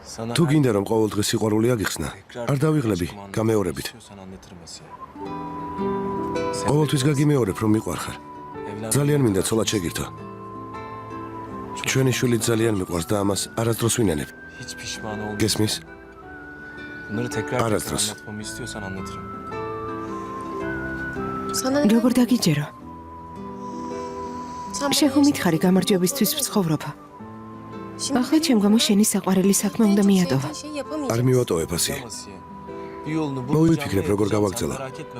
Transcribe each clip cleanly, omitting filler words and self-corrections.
თუ გინდა რომ ყოველდღე სიყვარული აგიხსნა, არ დავიღლები გამეორებით. ყოველთვის გაგიმეორებ რომ მიყვარხარ. ძალიან მინდა ცოლად შეგირთო. ჩვენი შვილი ძალიან მიყვარს და ამას არასდროს ვინანებ. გესმის? არასდროს. როგორ დაგიჯერო? შეხო მითხარი გამარჯვებისთვის ვცხოვრობა. ახლა ჩემ გამო შენი საყვარელი საქმე უნდა მიატოვა. არ მივატოვებ ასე. მოვიფიქრებ როგორ გავაგრძელა.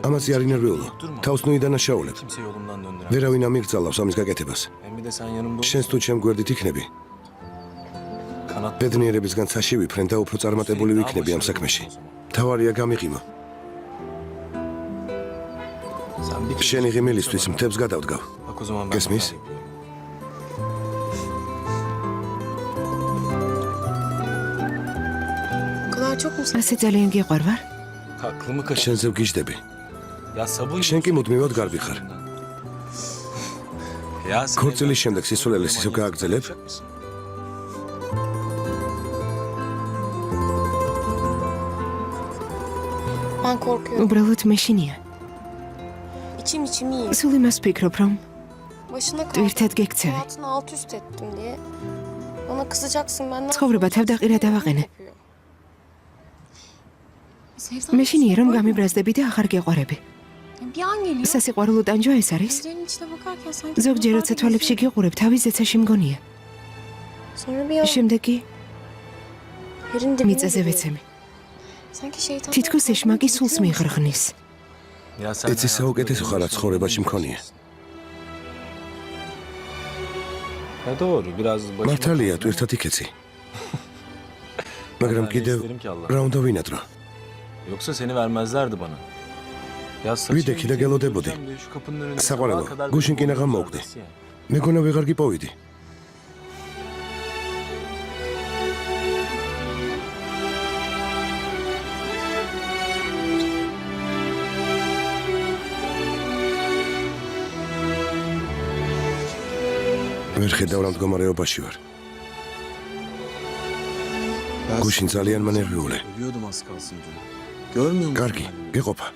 ამაზე არ ინერვიულო. თავს ნუიდან აშაულებ. ვერავინ ამიგრძალავს ამის გაკეთებას. შენს თუ ჩემ გვერდით იქნები. ბედნიერებისგან ცაში ვიფრენ და უფრო წარმატებული ვიქნები ამ საქმეში. თავარია გამიღიმო. შენი ღიმილისთვის მთებს გადავდგავ. გესმის? ასე ძალიან გიყვარ ვარ? შენზე ვგიჟდები. შენ კი მუდმივად გარბი ხარ. ქორწილის შემდეგ სისულელეს ისევ გააგრძელებ? უბრალოდ მეშინია. სულ იმას ვფიქრობ, რომ ერთად გექცევი. ცხოვრება თავდაყირა დავაყენე. მეშინია რომ გამიბრაზდები და აღარ გეყვარები. სასიყვარულო ტანჯვა ეს არის? ზოგჯერ როცა თვალებში გიყურებ, თავის ზეცაში მგონია. შემდეგი მიწაზე ვეცემი. თითქოს ეშმაკი სულს მიიღრღნის. ეცი საუკეთესო ხარ რაც ცხოვრებაში მქონია. მართალია თუ ერთად იქეცი. მაგრამ კიდევ რა უნდა ვინადრო? Yoksa seni vermezlerdi bana. ვიდექი და გელოდებოდი. საყვარელო, გუშინ კი ნაღამ მოვკვდი. მეგონა ვეღარ გიპოვიდი. ვერ ხედავ რა მდგომარეობაში ვარ. გუშინ ძალიან მანერვიულე. Ölüyordum az kalsın diye. Görmüyor musun? კარგი, გეყოფა.